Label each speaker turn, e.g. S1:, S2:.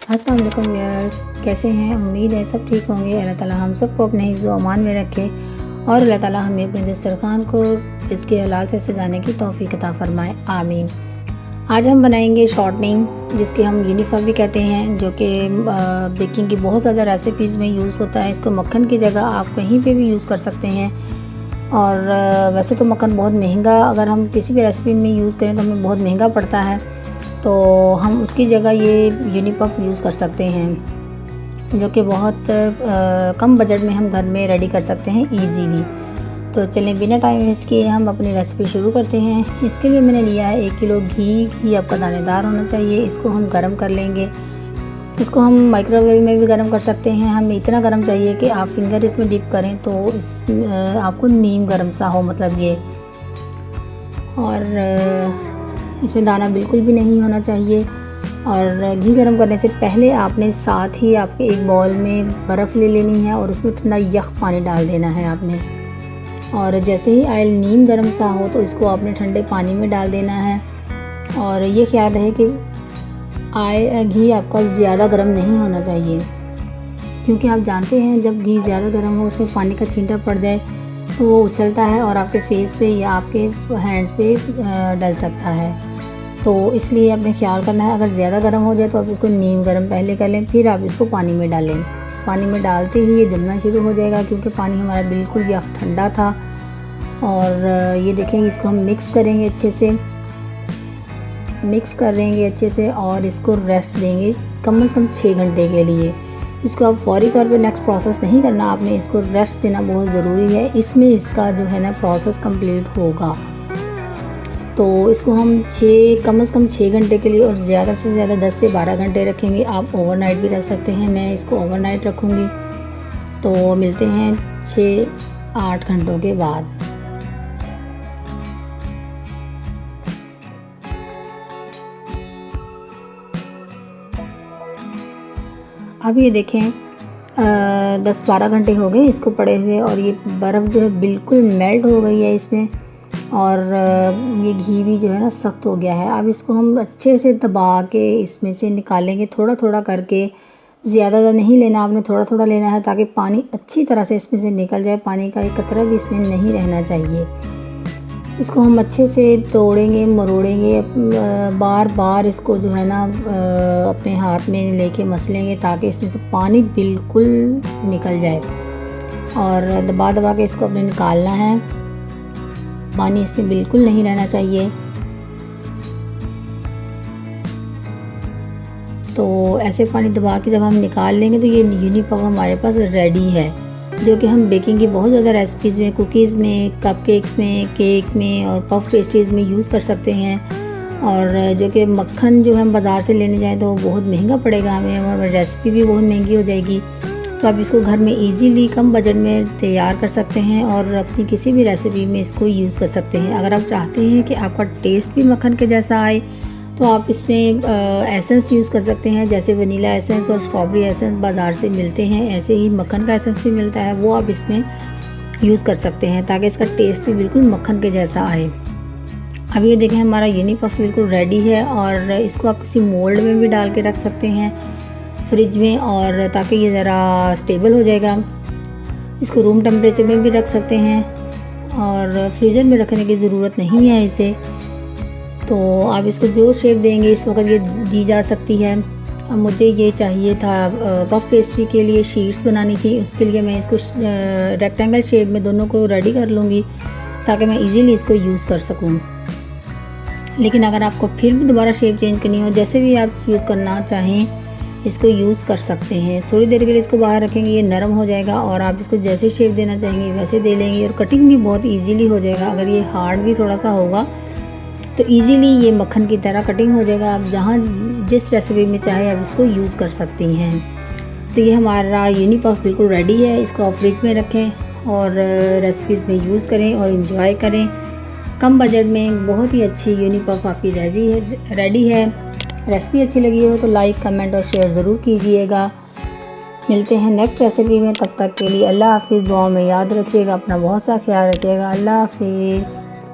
S1: अस्सलाम वालेकुम व्यूअर्स, कैसे हैं? उम्मीद है सब ठीक होंगे। अल्लाह ताला हम सबको अपने हिफ्ज़ व अमान में रखे और अल्लाह ताला हमें अपने दस्तरखान को इसके हलाल से सजाने की तौफीक अता फ़रमाए, आमीन। आज हम बनाएंगे शॉर्टनिंग, जिसके हम यूनिफॉर्म भी कहते हैं, जो कि बेकिंग की बहुत ज़्यादा रेसिपीज़ में यूज़ होता है। इसको मक्खन की जगह आप कहीं पे भी यूज़ कर सकते हैं। और वैसे तो मक्खन बहुत महंगा, अगर हम किसी भी रेसिपी में यूज़ करें तो हमें बहुत महंगा पड़ता है, तो हम उसकी जगह ये यूनिपफ यूज़ कर सकते हैं, जो कि बहुत कम बजट में हम घर में रेडी कर सकते हैं इजीली। तो चलें बिना टाइम वेस्ट किए हम अपनी रेसिपी शुरू करते हैं। इसके लिए मैंने लिया है 1 किलो घी आपका दानेदार होना चाहिए। इसको हम गरम कर लेंगे। इसको हम माइक्रोवेव में भी गरम कर सकते हैं। हमें इतना गरम चाहिए कि आप फिंगर इसमें डिप करें तो इस आपको नीम गरम सा हो, मतलब ये। और इसमें दाना बिल्कुल भी नहीं होना चाहिए। और घी गरम करने से पहले आपने साथ ही आपके एक बाउल में बर्फ़ ले लेनी है और उसमें ठंडा यख पानी डाल देना है आपने। और जैसे ही ऑयल नीम गरम सा हो तो इसको आपने ठंडे पानी में डाल देना है। और ये ख्याल रहे कि घी आपका ज़्यादा गर्म नहीं होना चाहिए, क्योंकि आप जानते हैं जब घी ज़्यादा गर्म हो उसमें पानी का छींटा पड़ जाए तो वो उछलता है और आपके फेस पे या आपके हैंड्स पे डल सकता है। तो इसलिए आपने ख्याल करना है, अगर ज़्यादा गर्म हो जाए तो आप इसको नीम गर्म पहले कर लें, फिर आप इसको पानी में डालें। पानी में डालते ही ये जमना शुरू हो जाएगा, क्योंकि पानी हमारा बिल्कुल या ठंडा था। और ये देखेंगे, इसको हम मिक्स करेंगे अच्छे से, मिक्स करेंगे अच्छे से और इसको रेस्ट देंगे कम से कम 6 घंटे के लिए। इसको आप फौरी तौर पे नेक्स्ट प्रोसेस नहीं करना, आपने इसको रेस्ट देना बहुत ज़रूरी है। इसमें इसका जो है ना प्रोसेस कंप्लीट होगा। तो इसको हम कम से कम 6 घंटे के लिए और ज़्यादा से ज़्यादा 10 से 12 घंटे रखेंगे। आप ओवरनाइट भी रख सकते हैं, मैं इसको ओवरनाइट रखूँगी। तो मिलते हैं 6-8 घंटों के बाद। अब ये देखें 10-12 घंटे हो गए इसको पड़े हुए, और ये बर्फ़ जो है बिल्कुल मेल्ट हो गई है इसमें। और ये घी भी जो है ना सख्त हो गया है। अब इसको हम अच्छे से दबा के इसमें से निकालेंगे, थोड़ा थोड़ा करके। ज़्यादा नहीं लेना आपने, थोड़ा थोड़ा लेना है, ताकि पानी अच्छी तरह से इसमें से निकल जाए। पानी का एक कतरा भी इसमें नहीं रहना चाहिए। इसको हम अच्छे से तोड़ेंगे, मरोड़ेंगे, बार बार इसको जो है ना अपने हाथ में लेके मसलेंगे, ताकि इसमें से पानी बिल्कुल निकल जाए। और दबा दबा के इसको अपने निकालना है, पानी इसमें बिल्कुल नहीं रहना चाहिए। तो ऐसे पानी दबा के जब हम निकाल लेंगे तो ये यूनिपफ हमारे पास रेडी है, जो कि हम बेकिंग की बहुत ज़्यादा रेसिपीज़ में, कुकीज़ में, कपकेक्स में, केक में और पफ पेस्ट्रीज़ में यूज़ कर सकते हैं। और जो कि मक्खन जो हम बाज़ार से लेने जाएं तो वो बहुत महंगा पड़ेगा हमें, और रेसिपी भी बहुत महंगी हो जाएगी। तो आप इसको घर में इजीली कम बजट में तैयार कर सकते हैं और अपनी किसी भी रेसिपी में इसको यूज़ कर सकते हैं। अगर आप चाहते हैं कि आपका टेस्ट भी मक्खन के जैसा आए तो आप इसमें एसेंस यूज़ कर सकते हैं, जैसे वनीला एसेंस और स्ट्रॉबेरी एसेंस बाज़ार से मिलते हैं। ऐसे ही मक्खन का एसेंस भी मिलता है, वो आप इसमें यूज़ कर सकते हैं, ताकि इसका टेस्ट भी बिल्कुल मक्खन के जैसा आए। अब ये देखें, हमारा यूनिपफ बिल्कुल रेडी है। और इसको आप किसी मोल्ड में भी डाल के रख सकते हैं फ्रिज में, और ताकि ये ज़रा स्टेबल हो जाएगा। इसको रूम टेम्परेचर में भी रख सकते हैं, और फ्रीज़र में रखने की ज़रूरत नहीं है इसे। तो आप इसको जो शेप देंगे इस वक्त ये दी जा सकती है। अब मुझे ये चाहिए था पफ पेस्ट्री के लिए शीट्स बनानी थी, उसके लिए मैं इसको रेक्टेंगल शेप में दोनों को रेडी कर लूँगी, ताकि मैं इजीली इसको यूज़ कर सकूँ। लेकिन अगर आपको फिर भी दोबारा शेप चेंज करनी हो, जैसे भी आप यूज़ करना चाहें इसको यूज़ कर सकते हैं। थोड़ी देर के लिए इसको बाहर रखेंगे, ये नरम हो जाएगा, और आप इसको जैसे शेप देना चाहेंगे वैसे दे लेंगे, और कटिंग भी बहुत ईजीली हो जाएगा। अगर ये हार्ड भी थोड़ा सा होगा तो इजीली ये मक्खन की तरह कटिंग हो जाएगा। आप जहाँ जिस रेसिपी में चाहे आप इसको यूज़ कर सकती हैं। तो ये हमारा यूनिपफ बिल्कुल रेडी है। इसको आप फ्रिज में रखें और रेसिपीज़ में यूज़ करें और इंजॉय करें। कम बजट में बहुत ही अच्छी यूनिपफ आपकी रेडी है। रेसिपी अच्छी लगी हो तो लाइक, कमेंट और शेयर ज़रूर कीजिएगा। मिलते हैं नेक्स्ट रेसिपी में, तब तक के लिए अल्लाह हाफिज़। दुआ में याद रखिएगा, अपना बहुत सा ख्याल रखिएगा। अल्लाह हाफिज़।